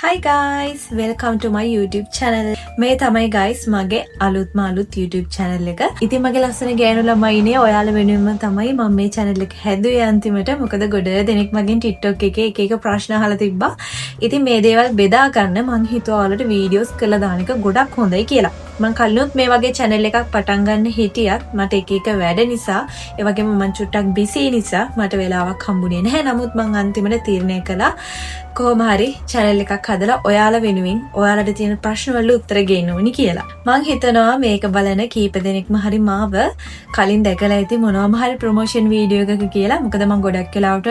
Hi guys, welcome to my YouTube channel. මේ තමයි guys මගේ අලුත්ම YouTube channel එක. ඉතින් මගේ ලස්සන ගෑනු ළමයිනේ ඔයාලා වෙනුවෙන්ම තමයි මම මේ channel එක හැදුවේ අන්තිමට. මොකද ගොඩ දෙනෙක් මගෙන් TikTok එකේ එක ප්‍රශ්න අහලා තිබ්බා. ඉතින් මේ දේවල් බෙදා ගන්න මං හිතුවා ඔයාලට වීඩියෝස් කරලා දාන එක ගොඩක් හොඳයි කියලා. මං කලිනුත් මේ වගේ channel එකක් පටන් ගන්න හිටියත් මට එක වැඩ නිසා ඒ වගේම මං චුට්ටක් busy නිසා මට වෙලාවක් හම්බුනේ නැහැ. නමුත් මං අන්තිමට තීරණය කළා කොහොම හරි channel එකක් හදලා ඔයාලා වෙනුවෙන් ඔයාලට තියෙන ප්‍රශ්න වලට උත්තර ගේන්න ඕනි කියලා. මං හිතනවා මේක බලන කීප දෙනෙක්ම හරි මාව කලින් දැකලා ඇති මොනවාම හරි ප්‍රොමෝෂන් වීඩියෝ එකක කියලා. මොකද මං ගොඩක් වෙලාවට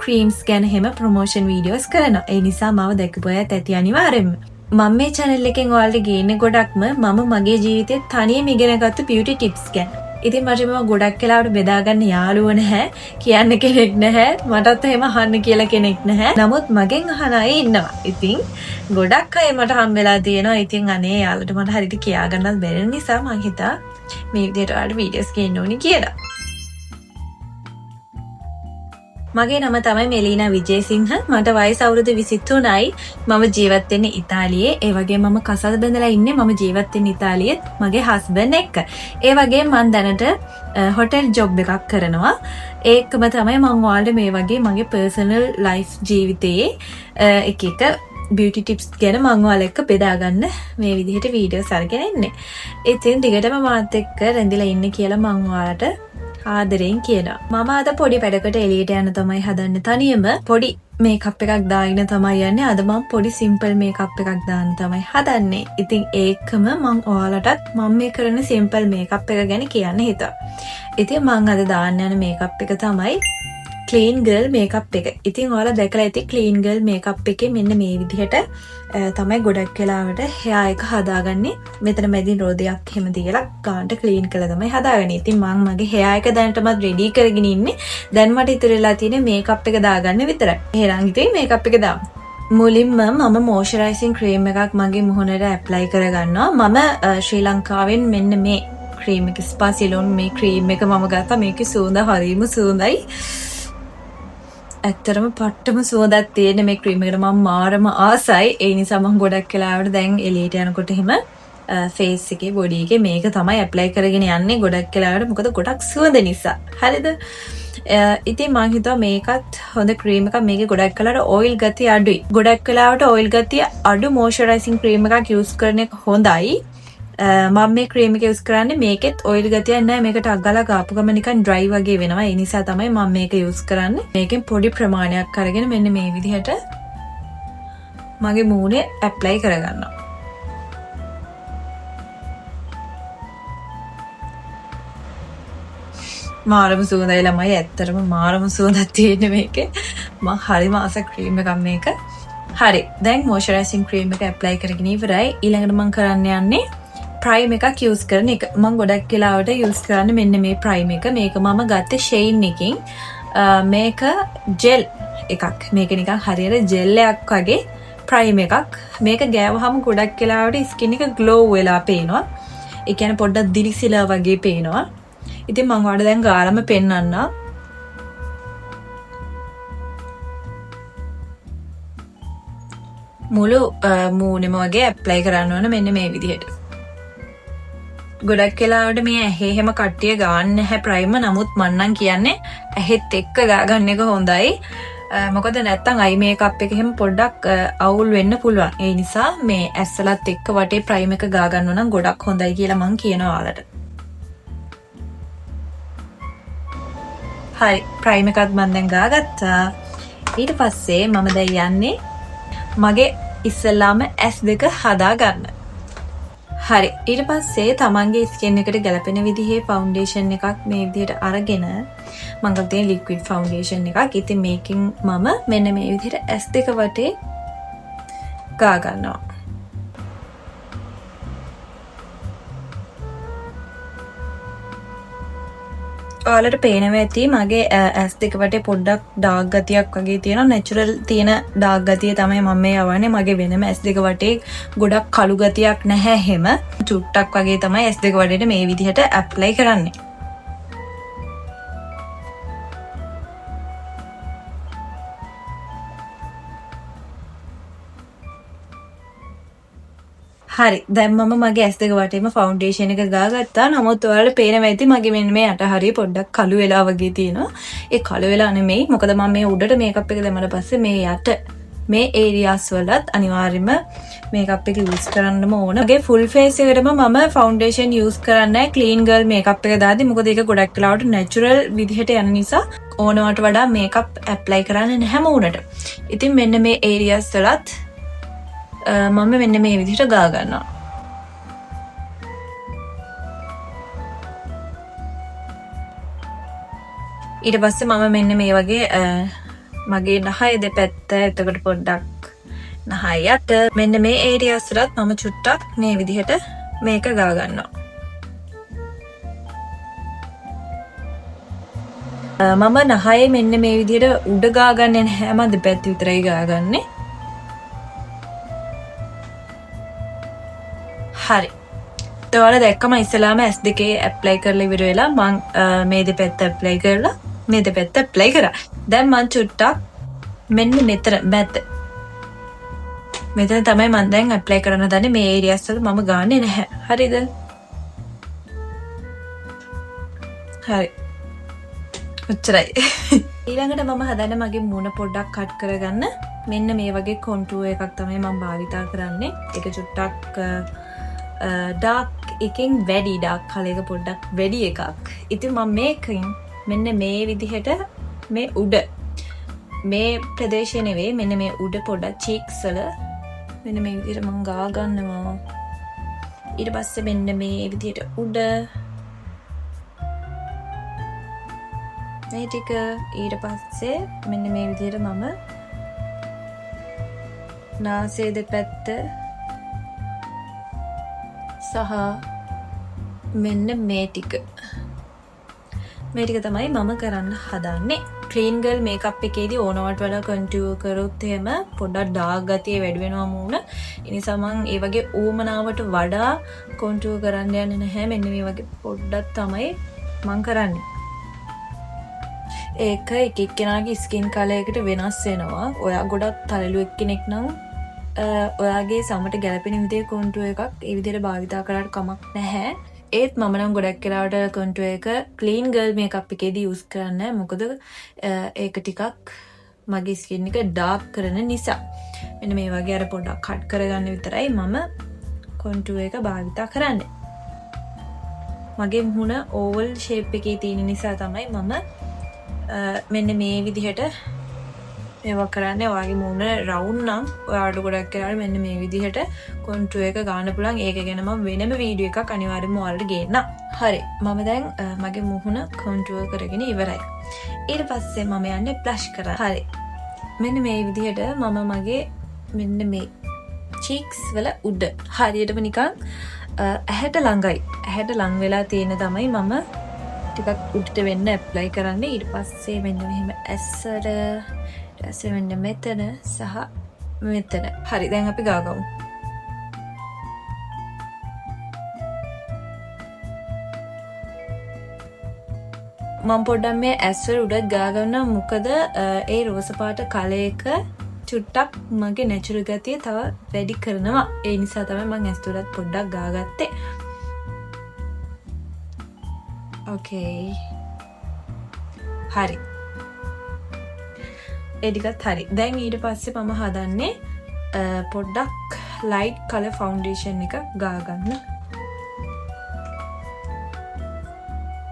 ක්‍රීම්ස් ගැන හැම ප්‍රොමෝෂන් වීඩියෝස් කරනවා. ඒ නිසා මාව දැකපු අයත් ඇති අනිවාර්යෙන්ම. මම මේ channel එකෙන් ඔයාලට ගේන්නේ ගොඩක්ම මම මගේ ජීවිතේ තනියම ඉගෙනගත්තු beauty tips ගැන. ඉතින් මට මම ගොඩක් වෙලාවට බෙදා ගන්න යාළුවෝ නැහැ, කියන්න කෙනෙක් නැහැ, මටත් එහෙම අහන්න කියලා කෙනෙක් නැහැ. නමුත් මගෙන් අහන අය ඉන්නවා. ඉතින් ගොඩක් අය මට හම්බෙලා තියෙනවා. ඉතින් අනේ යාළුවට මට හරියට කියා ගන්නත් බැරි නිසා මං හිතා මේ විදිහට ඔයාලට වීඩියෝස් ගේන්න ඕනි කියලා. මගේ නම තමයි මෙලීනා විජේසිංහ. මට වයස අවුරුදු 23යි. මම ජීවත් වෙන්නේ ඉතාලියේ. ඒ වගේම මම කසල් බඳලා ඉන්නේ මම ජීවත් වෙන්නේ ඉතාලියෙත් මගේ හස්බන්ඩ් එක්ක. ඒ වගේම මම දැනට හොටෙල් ජොබ් එකක් කරනවා. ඒකම තමයි මම ඔයාලට මේ වගේ මගේ පර්සනල් ලයිෆ් ජීවිතයේ එක beauty tips ගැන මම ඔයාලා එක්ක බෙදා ගන්න මේ විදිහට වීඩියෝස් අරගෙන ඉන්නේ. ඉතින් දිගටම මාත් එක්ක රැඳිලා ඉන්න කියලා මම ඔයාලට ආදරෙන් කියනවා. මම අද පොඩි වැඩකට එළියට යන්න තමයි හදන්නේ. තනියම පොඩි මේකප් එකක් දාගෙන තමයි යන්නේ. අද මම පොඩි සිම්පල් මේකප් එකක් දාන්න තමයි හදන්නේ. ඉතින් ඒකම මම ඔයාලටත් මම මේ කරන සිම්පල් මේකප් එක ගැන කියන්න හිතුවා. ඉතින් මම අද දාන්න යන මේකප් එක තමයි clean girl makeup එක. ඉතින් ඔයාලා දැකලා ඇති clean girl makeup එකේ මෙන්න මේ විදිහට තමයි ගොඩක් වෙලාවට hair එක හදාගන්නේ. මෙතන මැදින් රෝදයක් එහෙම දීලා ගානට clean කරලා තමයි හදාගන්නේ. ඉතින් මම මගේ hair එක දැනටමත් ready කරගෙන ඉන්නේ. දැන් මට ඉතුරු වෙලා තියෙන්නේ makeup එක දාගන්න විතරයි. එහෙනම් ඉතින් makeup එක දාමු. මුලින්ම මම moisturizing cream එකක් මගේ මුහුණට apply කරගන්නවා. මම ශ්‍රී ලංකාවෙන් මෙන්න මේ cream එක Spa Ceylon මේ cream එක මම ගත්තා. මේකේ සුවඳ හරිම සුවඳයි. ඇත්තරම පට්ටම සුවඳක් තියෙන මේ ක්‍රීම් එකට මම මාරම ආසයි. ඒ නිසා මම ගොඩක් වෙලාවට දැන් එළියට යනකොට එහෙම ෆේස් එකේ බොඩි එකේ මේක තමයි ඇප්ලයි කරගෙන යන්නේ ගොඩක් වෙලාවට. මොකද ගොඩක් සුවඳ නිසා. හරිද? ඉතින් මම හිතුවා මේකත් හොඳ ක්‍රීම් එකක්. මේකේ ගොඩක් වෙලාවට ඔයිල් ගතිය අඩුයි. ගොඩක් වෙලාවට ඔයිල් ගතිය අඩු මොයිස්චරයිසිං ක්‍රීම් එකක් යූස් කරන එක හොඳයි. මම මේ ක්‍රීම් එක යූස් කරන්නේ මේකෙත් ඔයිල් ගතියක් නැහැ. මේකට අග්ගලා ගාපු ගම නිකන් ඩ්‍රයි වගේ වෙනවා. ඒ නිසා තමයි මම මේක යූස් කරන්නේ. මේකෙන් පොඩි ප්‍රමාණයක් අරගෙන මෙන්න මේ විදිහට මගේ මූණේ ඇප්ලයි කරගන්නවා. මාරම සුවඳයි ළමයි. ඇත්තටම මාරම සුවඳක් තියෙන මේකේ. මම හරිම ආස ක්‍රීම් එකක් මේක. හරි. දැන් මොයිස්චරයිසිං ක්‍රීම් එක ඇප්ලයි කරගෙන ඉවරයි. ඊළඟට මම කරන්න යන්නේ ප්‍රයිම් එකක් යූස් කරන එක. මම ගොඩක් වෙලාවට යූස් කරන්නේ මෙන්න මේ ප්‍රයිම් එක. මේක මම ගත්තේ ෂෙයින් එකකින්. මේක ජෙල් එකක්. මේක නිකන් හරියට ජෙල් එකක් වගේ ප්‍රයිම් එකක්. මේක ගෑවහම ගොඩක් වෙලාවට ස්කින් එක ග්ලෝ වෙලා පේනවා. ඒ කියන්නේ පොඩ්ඩක් දිලිසිලා වගේ පේනවා. ඉතින් මම ඔයාලට දැන් ගාලම පෙන්නන්නම්. මුළු මූණෙම වගේ ඇප්ලයි කරන්න ඕන මෙන්න මේ විදිහට. ගොඩක් වෙලාවට මේ ඇහි එහෙම කට්ටිය ගන්න නැහැ ප්‍රයිම. නමුත් මම නම් කියන්නේ ඇහෙත් එක්ක ගාගන්න එක හොඳයි. මොකද නැත්තම් අයි මේකප් එක එහෙම පොඩ්ඩක් අවුල් වෙන්න පුළුවන්. ඒ නිසා මේ ඇස්සලත් එක්ක වටේ ප්‍රයිම එක ගා ගන්න නම් ගොඩක් හොඳයි කියලා මම කියනවා ඔයාලට. හරි ප්‍රයිම එකත් මම දැන් ගාගත්තා. ඊට පස්සේ මම දැන් යන්නේ මගේ ඉස්සෙල්ලාම S2 හදා ගන්න. හරි. ඊට පස්සේ තමන්ගේ ස්කින් එකට ගැලපෙන විදිහේ ෆවුන්ඩේෂන් එකක් මේ විදිහට අරගෙන මම ගත්තේ ලික්විඩ් ෆවුන්ඩේෂන් එකක්. ඉතින් මේකෙන් මම මෙන්න මේ විදිහට S2 වටේ ගා ගන්නවා. ඔයාලට පේනවා ඇති මගේ S2 වටේ පොඩ්ඩක් ඩාර්ක් ගතියක් වගේ තියෙනවා. නැචරල් තියෙන ඩාර්ක් ගතිය තමයි මම මේ යවන්නේ. මගේ වෙනම S2 වටේ ගොඩක් කළු ගතියක් නැහැ හැම. චුට්ටක් වගේ තමයි S2 වටේට මේ විදිහට ඇප්ලයි කරන්නේ. හරි දැන් මම මගේ ඇස් දෙක වටේම ෆවුන්ඩේෂන් එක ගාගත්තා. නමුත් ඔයාලට පේනවා ඇති මගේ මෙන්න මේ යට හරිය පොඩ්ඩක් කළු වෙලා වගේ තියෙනවා. ඒ කළු වෙලා නෙමෙයි. මොකද මම මේ උඩට මේකප් එක දැම්මම පස්සේ මේ යට මේ ඒරියාස් වලත් අනිවාර්යයෙන්ම මේකප් එක යූස් කරන්නම ඕන. මගේ ෆුල් ෆේස් එකටම මම ෆවුන්ඩේෂන් යූස් කරන්නේ ක්ලීන් ගර්ල් මේකප් එක දාද්දි. මොකද ඒක ගොඩක් වෙලාවට නැචරල් විදිහට යන නිසා ඕනවට වඩා මේකප් ඇප්ලයි කරන්නේ නැහැ මූණට. ඉතින් මෙන්න මේ ඒරියාස් වලත් මම මෙන්න මේ විදිහට ගා ගන්නවා. ඊට පස්සේ මම මෙන්න මේ වගේ මගේ නහය දෙපැත්ත එතකොට පොඩ්ඩක් නහය යට මෙන්න මේ ඒරියාස් වලත් මම චුට්ටක් මේ විදිහට මේක ගා ගන්නවා. මම නහයේ මෙන්න මේ විදිහට උඩ ගා ගන්නේ නැහැ. මම දෙපැත්ත විතරයි ගා ගන්නේ. හරි. ඔයාලා දැක්කම ඉස්සලාම S2 ඇප්ලයි කරලා ඉවර වෙලා මම මේ දෙපැත්ත ඇප්ලයි කරලා මේ දෙපැත්ත ඇප්ලයි කරා. දැන් මම චුට්ටක් මෙන්න මෙතන මෙතන තමයි මම දැන් ඇප්ලයි කරන්න දන්නේ. මේ ඒරියාස් වල මම ගාන්නේ නැහැ. හරිද? හරි. ඔච්චරයි. ඊළඟට මම හදන්න මගේ මූණ පොඩ්ඩක් කට් කරගන්න. මෙන්න මේ වගේ කොන්ටුවර් එකක් තමයි මම භාවිතා කරන්නේ. ඒක චුට්ටක් ඩාර්ක් එකෙන් වැඩි ඩාර්ක් කලර් එක පොඩ්ඩක් වැඩි එකක්. ඉතින් මම මේකෙන් මෙන්න මේ විදිහට මේ උඩ මේ ප්‍රදේශය නෙවෙයි මෙන්න මේ උඩ පොඩ්ඩක් චීක්ස් වල මෙන්න මේ විදිහට මම ගා ගන්නවා. ඊට පස්සේ මෙන්න මේ විදිහට උඩ මේ ටික ඊට පස්සේ මෙන්න මේ විදිහට මම නාසය දෙපැත්ත සහ මෙන්න මේ ටික තමයි මම කරන්න හදන්නේ. ක්ලීන් ගර්ල් මේකප් එකේදී ඕනවට වඩා කන්ටුවර් කරොත් එහෙම පොඩ්ඩක් ඩාර්ක් ගතිය වැඩි වෙනවා මූණ. ඒ නිසා මම ඒ වගේ ඌමනාවට වඩා කන්ටුවර් කරන්න යන්නේ නැහැ. මෙන්න මේ වගේ පොඩ්ඩක් තමයි මම කරන්නේ. ඒක එක එක්කෙනාගේ ස්කින් කලර් එකට වෙනස් වෙනවා. ඔයා ගොඩක් තලලු එක්කෙනෙක් නම් ඔයාගේ සමට ගැලපෙන විදිහේ කොන්ටුවර් එකක් ඒ විදිහට භාවිතා කරාට කමක් නැහැ. ඒත් මම නම් ගොඩක් වෙලාවට කොන්ටුවර් එක ක්ලීන් ගර්ල් මේකප් එකේදී යූස් කරන්නේ. මොකද ඒක ටිකක් මගේ ස්කින් එක ඩාර්ක් කරන නිසා. මෙන්න මේ වගේ අර පොඩ්ඩක් කට් කරගන්න විතරයි මම කොන්ටුවර් එක භාවිතා කරන්නේ. මගේ මුහුණ ඕවල් ෂේප් එකේ තියෙන නිසා තමයි මම මෙන්න මේ විදිහට මේවා කරන්නේ. ඔයාගේ මූණ රවුන්ඩ් නම් ඔයාලට ගොඩක් කරලා මෙන්න මේ විදිහට කොන්ටුවර් එක ගන්න පුළුවන්. ඒක ගැන මම වෙනම වීඩියෝ එකක් අනිවාර්යයෙන්ම ඔයාලට ගේන්නම්. හරි. මම දැන් මගේ මුහුණ කොන්ටුවර් කරගෙන ඉවරයි. ඊට පස්සේ මම යන්නේ බ්ලෂ් කරන්න. හරි. මෙන්න මේ විදිහට මම මගේ මෙන්න මේ චීක්ස් වල උඩ හරියටම නිකන් ඇහැට ළඟයි. ඇහැට ලං වෙලා තියෙන තමයි මම ටිකක් උඩට වෙන්න ඇප්ලයි කරන්නේ. ඊට පස්සේ මෙන්න මෙහෙම ඇස්සට ඊට මෙන්න මෙතන සහ මෙතන. හරි දැන් අපි ගාගමු. මම පොඩ්ඩක් මේ ඇස්වල උඩට ගා ගන්නවා. මොකද ඒ රෝස පාට කලර් එක චුට්ටක් මගේ නැචරල් ගතිය තව වැඩි කරනවා. ඒ නිසා තමයි මම ඇස් වලත් පොඩ්ඩක් ගාගත්තේ. ඕකේ. හරි. ඒ ටිකත් හරි. දැන් ඊට පස්සේ මම හදන්නේ පොඩ්ඩක් ලයිට් කලර් ෆවුන්ඩේෂන් එක ගා ගන්න.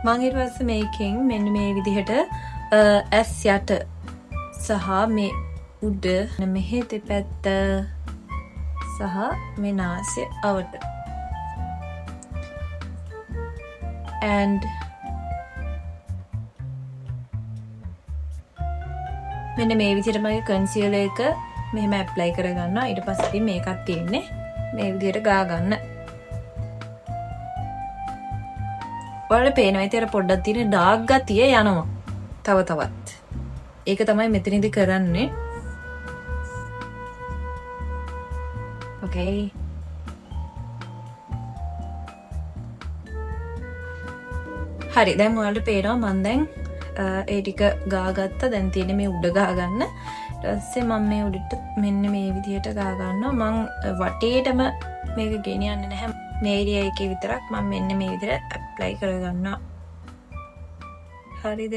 මම ඊට පස්සේ මේකෙන් මෙන්න මේ විදිහට ඇස් යට සහ මේ උඩ මෙහෙ දෙපැත්ත සහ මේ නාසය අවට and මෙන්න මේ විදිහට මගේ කන්සීලර් එක මෙහෙම ඇප්ලයි කරගන්නවා. ඊට පස්සේ මේකත් තියෙන්නේ මේ විදිහට ගා ගන්න. ඔයාලට පේනවා ඉතින් අර පොඩ්ඩක් තියෙන ඩාර්ක් ගතිය යනවා. තව තවත්. ඒක තමයි මෙතනදී කරන්නේ. Okay. හරි දැන් ඔයාලට පේනවා මම දැන් ඒ ටික ගාගත්තා. දැන් තියෙන්නේ මේ උඩ ගා ගන්න. ඊට පස්සේ මම මේ උඩට මෙන්න මේ විදිහට ගා ගන්නවා. මම වටේටම මේක ගෙනියන්නේ නැහැ. මේ ඒරියා එකේ විතරක් මම මෙන්න මේ විදිහට ඇප්ලයි කරගන්නවා. හරිද?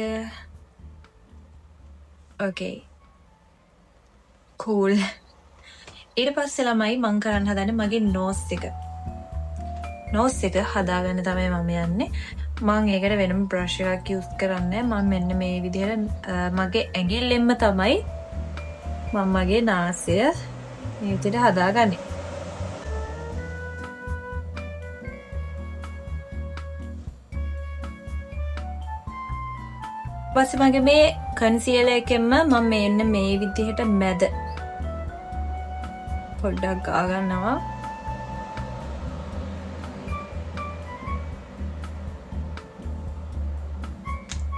ඕකේ. cool. ඊට පස්සේ ළමයි මම කරන්න හදන්නේ මගේ නෝස් එක. නෝස් එක හදාගන්න තමයි මම යන්නේ. මම ඒකට වෙනම බ්‍රෂ් එකක් යූස් කරන්නේ. මම මෙන්න මේ විදිහට මගේ ඇඟිල්ලෙන්ම තමයි මම මගේ නාසය මේ විදිහට හදාගන්නේ. පස්සේ මගේ මේ කන්සීලර් එකෙන්ම මම මෙන්න මේ විදිහට මැද පොඩ්ඩක් ගා ගන්නවා.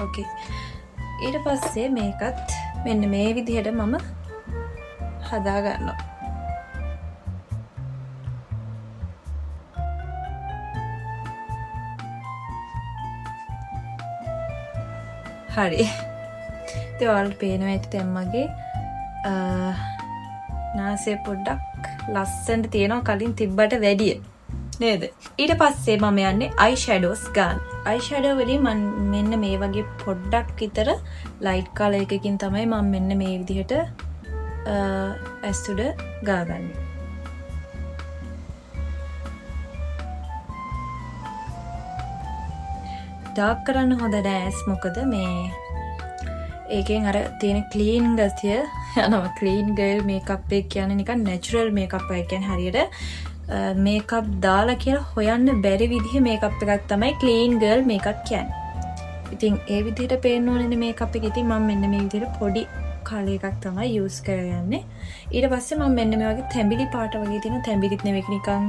ඕකේ. ඊට පස්සේ මේකත් මෙන්න මේ විදිහට මම හදා ගන්නවා. හරි. ඉතින් ඔයාලට පේනවා ඇති දැන් මගේ නාසය පොඩ්ඩක් ලස්සනට තියෙනවා කලින් තිබ්බට වැඩිය. නේද? ඊට පස්සේ මම යන්නේ අයි ෂැඩෝස් ගන්න. අයි ෂැඩෝ වලින් මම මෙන්න මේ වගේ පොඩ්ඩක් විතර ලයිට් කලර් එකකින් තමයි මම මෙන්න මේ විදිහට ඇස් උඩ ගාගන්නේ. ඩාර්ක් කරන්න හොඳ නෑ ඇස් මොකද මේ ඒකෙන් අර තියෙන ක්ලීන් ගතිය යනවා. ක්ලීන් ගර්ල් මේකප් එක කියන්නේ නිකන් නැචරල් මේකප් එක කියන්නේ හරියට මේකප් දාලා කියලා හොයන්න බැරි විදිහේ මේකප් එකක් තමයි ක්ලීන් ගර්ල් මේකප් කියන්නේ. ඉතින් ඒ විදිහට පේන්න ඕනේ මේකප් එක. ඉතින් මම මෙන්න මේ විදිහට පොඩි කලර් එකක් තමයි යූස් කරගන්නේ. ඊට පස්සේ මම මෙන්න මේ වගේ තැඹිලි පාට වගේ තියෙන තැඹිලිත් නෙවෙයි නිකන්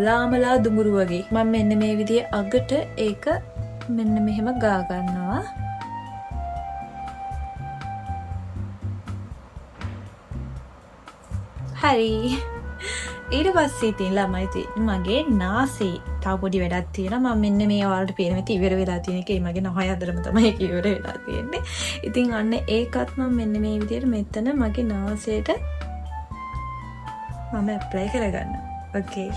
ලාමලා දුඹුරු වගේ. මම මෙන්න මේ විදිහේ අගට ඒක මෙන්න මෙහෙම ගා ගන්නවා. හරි. ඊට පස්සේ ඉතින් ළමයි තියෙන්නේ මගේ නාසයේ තව පොඩි වැඩක් තියෙනවා. මම මෙන්න මේ ඔයාලට පේන විදිහට ඉවර වෙලා තියෙන එකේ මගේ නහය අතරම තමයි ඒක ඉවර වෙලා තියෙන්නේ. ඉතින් අන්න ඒකත් මම මෙන්න මේ විදිහට මෙතන මගේ නාසයට මම ඇප්ලයි කරගන්නවා. ඕකේ.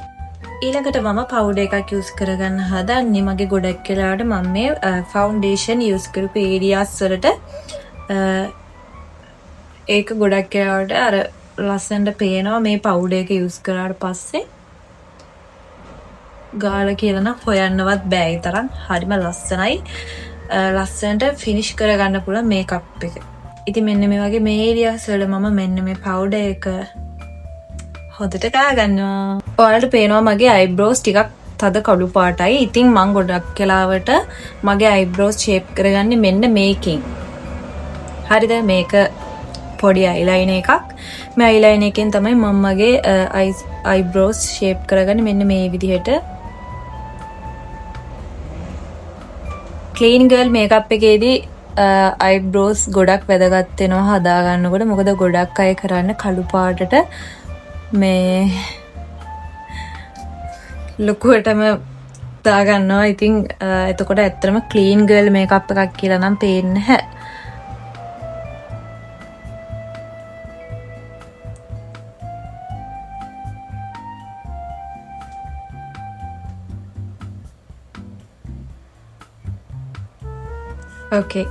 ඊළඟට මම පවුඩර් එකක් යූස් කරගන්න හදන්නේ. මගේ ගොඩක් වෙලාවට මම මේ ෆවුන්ඩේෂන් යූස් කරපු ඒරියාස් වලට ඒක ගොඩක් වෙලාවට අර ලස්සනට පේනවා මේ පවුඩර් එක යූස් කරාට පස්සේ. ගාලා කියලා නම් හොයන්නවත් බෑ. ඒ තරම් හරිම ලස්සනයි. ලස්සනට ෆිනිෂ් කරගන්න පුළුවන් මේකප් එක. ඉතින් මෙන්න මේ වගේ මේ ඒරියාස් වල මම මෙන්න මේ පවුඩර් එක හොදට ගා ගන්නවා. ඔයාලට පේනවා මගේ අයිබ්‍රෝස් ටිකක් තද කළු පාටයි. ඉතින් මම ගොඩක් වෙලාවට මගේ අයිබ්‍රෝස් ෂේප් කරගන්නේ මෙන්න මේකෙන්. හරිද? මේක පොඩි අයිලයිනර් එකක්. මේ අයිලයිනර් එකෙන් තමයි මම මගේ අයිබ්‍රෝස් ෂේප් කරගන්නේ මෙන්න මේ විදිහට. ක්ලීන් ගර්ල් මේකප් එකේදී අයිබ්‍රෝස් ගොඩක් වැදගත් වෙනවා හදා ගන්නකොට. මොකද ගොඩක් අය කරන්නේ කළු පාටට මේ ලොකුවටම දාගන්නවා. ඉතින් එතකොට ඇත්තටම ක්ලීන් ගර්ල් මේකප් එකක් කියලා නම් පේන්නේ නැහැ. ඕකේ.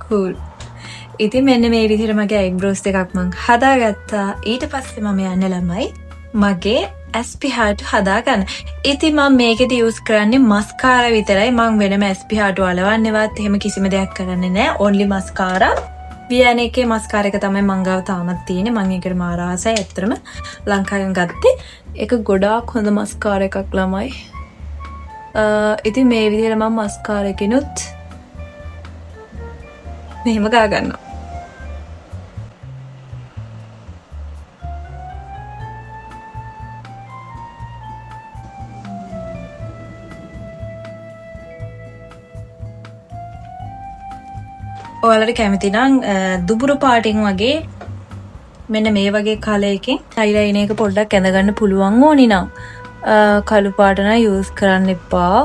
cool. ඉතින් මෙන්න මේ විදිහට මගේ අයිබ්‍රෝස් දෙකක් මම හදාගත්තා. ඊට පස්සේ මම යන්න ළමයි මගේ ඇස් පිහාටු හදාගන්න. ඉතින් මම මේකෙදි යූස් කරන්නේ මස්කාරා විතරයි. මම වෙනම ඇස් පිහාටු අලවන්නේවත් එහෙම කිසිම දෙයක් කරන්නේ නැහැ. only මස්කාරා. වියන එකේ මස්කාරා එක තමයි මං ගාව තාමත් තියෙන්නේ. මම ඒකට මාර ආසයි. ඇත්තටම ලංකාවෙන් ගත්තේ. ඒක ගොඩාක් හොඳ මස්කාරා එකක් ළමයි. ඉතින් මේ විදිහට මම මස්කාරා එකනොත් මෙහෙම ගා ගන්නවා. ඔයාලට කැමති නම් දුඹුරු පාටින් වගේ මෙන්න මේ වගේ කලර් එකකින් අයිලයිනර් එක පොඩ්ඩක් ඇඳ ගන්න පුළුවන් ඕනි නම් කළු පාට නම් යූස් කරන්න එපා.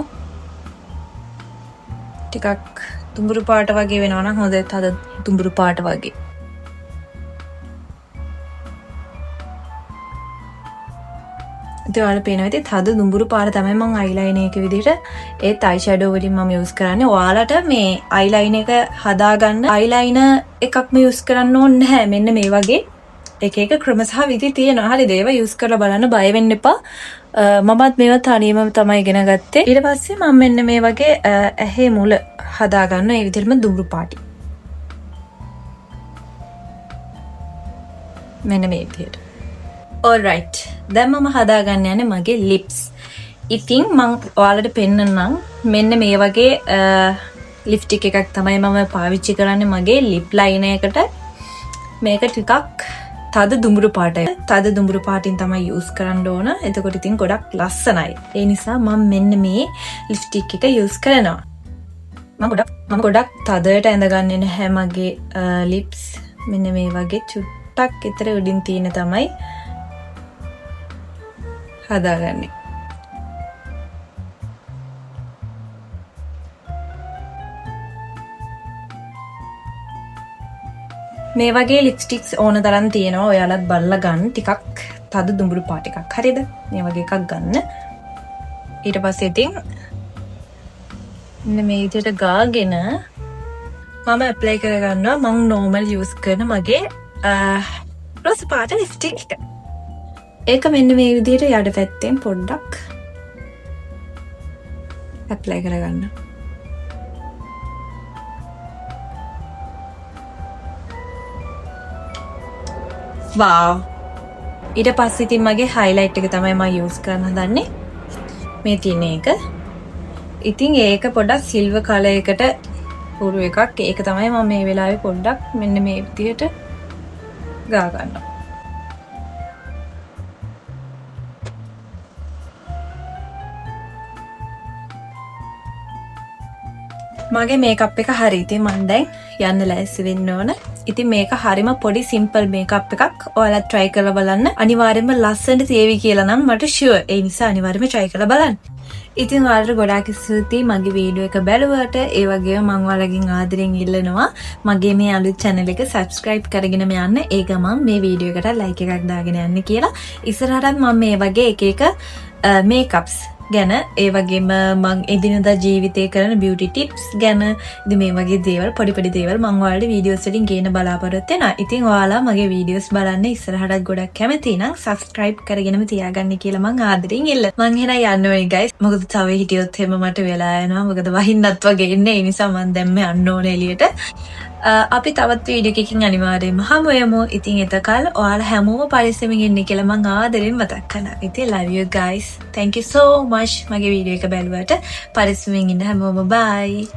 ටිකක් දුඹුරු පාට වගේ වෙනවා නම් හොඳයි. තද දුඹුරු පාට වගේ. ඉතින් ඔයාලා පේනවා ඉතින් තද දුඹුරු පාට තමයි මම අයිලයිනර් එක විදිහට ඒත් අයි ෂැඩෝ වලින් මම යූස් කරන්නේ. ඔයාලට මේ අයිලයිනර් එක හදාගන්න අයිලයිනර් එකක්ම යූස් කරන්න ඕනේ නැහැ. මෙන්න මේ වගේ එක එක ක්‍රම සහ විදි තියෙනවා. හරිද? ඒවා යූස් කරලා බලන්න බය වෙන්න එපා. මමත් මේවා තනියම තමයි ඉගෙන ගත්තේ. ඊට පස්සේ මම මෙන්න මේ වගේ ඇහි මුල හදාගන්න ඒ විදිහටම දුඹුරු පාටි. මෙන්න මේ විදිහට. alright. දැන් මම හදාගන්න යන්නේ මගේ lips. ඉතින් මම ඔයාලට පෙන්නන්නම් මෙන්න මේ වගේ ලිප්ස්ටික් එකක් තමයි මම පාවිච්චි කරන්නේ මගේ lip liner එකට. මේක ටිකක් තද දුඹුරු පාටයි. තද දුඹුරු පාටින් තමයි යූස් කරන්න ඕන. එතකොට ඉතින් ගොඩක් ලස්සනයි. ඒ නිසා මම මෙන්න මේ ලිප්ස්ටික් එක යූස් කරනවා. මම ගොඩක් තදට ඇඳගන්නේ නැහැ මගේ lips. මෙන්න මේ වගේ චුට්ටක් විතර උඩින් තියෙන තමයි හදාගන්නේ. මේ වගේ ලිප්ස්ටික්ස් ඕන තරම් තියෙනවා. ඔයාලත් බලලා ගන්න. ටිකක් තද දුඹුරු පාට එකක්. හරිද? මේ වගේ එකක් ගන්න. ඊට පස්සේ ඉතින් මේ විදිහට ගාගෙන මම ඇප්ලයි කරගන්නවා මම normal use කරන මගේ රෝස් පාට ලිප්ස්ටික් එක. ඒක මෙන්න මේ විදිහට යඩ පැත්තෙන් පොඩ්ඩක් ඇප්ලයි කරගන්න. wow. ඊට පස්සේ ඉතින් මගේ highlight එක තමයි මම use කරන්න හදන්නේ. මේ තියෙන එක. ඉතින් ඒක පොඩ්ඩක් silver color එකට පුරු එකක්. ඒක තමයි මම මේ වෙලාවේ පොඩ්ඩක් මෙන්න මේ විදිහට ගා ගන්නවා. මගේ මේකප් එක හරි. ඉතින් මම දැන් යන්න ලෑස්ති වෙන්න ඕන. ඉතින් මේක හරිම පොඩි සිම්පල් මේකප් එකක්. ඔයාලා try කරලා බලන්න. අනිවාර්යයෙන්ම ලස්සනට තියවි කියලා නම් මට sure. ඒ නිසා අනිවාර්යයෙන්ම try කරලා බලන්න. ඉතින් ඔයාලට ගොඩාක් ස්තුතියි මගේ වීඩියෝ එක බැලුවට. ඒ වගේම මම ඔයාලගෙන් ආදරෙන් ඉල්ලනවා මගේ මේ අලුත් channel එක subscribe කරගෙනම යන්න. ඒ ගමන් මේ වීඩියෝ එකට like එකක් දාගෙන යන්න කියලා. ඉස්සරහටත් මම මේ වගේ එක එක makeups ගැන ඒ වගේම මං එදිනදා ජීවිතේ කරන beauty tips ගැන ඉතින් මේ වගේ දේවල් පොඩි දේවල් මං ඔයාලට වීඩියෝස් වලින් ගේන බලාපොරොත්තු වෙනවා. ඉතින් ඔයාලා මගේ වීඩියෝස් බලන්න ඉස්සරහටත් ගොඩක් කැමති නම් subscribe කරගෙනම තියාගන්න කියලා මං ආදරෙන් ඉල්ලනවා. මං එහෙනම් යන්න ඕනේ guys. මොකද තව හිටියොත් එහෙම මට වෙලා යනවා. මොකද වහින්නත් වගේ ඉන්නේ. ඒ නිසා මං දැම්ම යන්න ඕනේ එළියට. අපි තවත් වීඩියෝ එකකින් අනිවාර්යයෙන්ම හමු වෙමු. ඉතින් එතකල් ඔයාලා හැමෝම පරිස්සමෙන් ඉන්න කියලා මං ආදරෙන් මතක් කරනවා. ඉතින් love you guys. Thank you so much මගේ වීඩියෝ එක බැලුවට. පරිස්සමෙන් ඉන්න හැමෝම bye.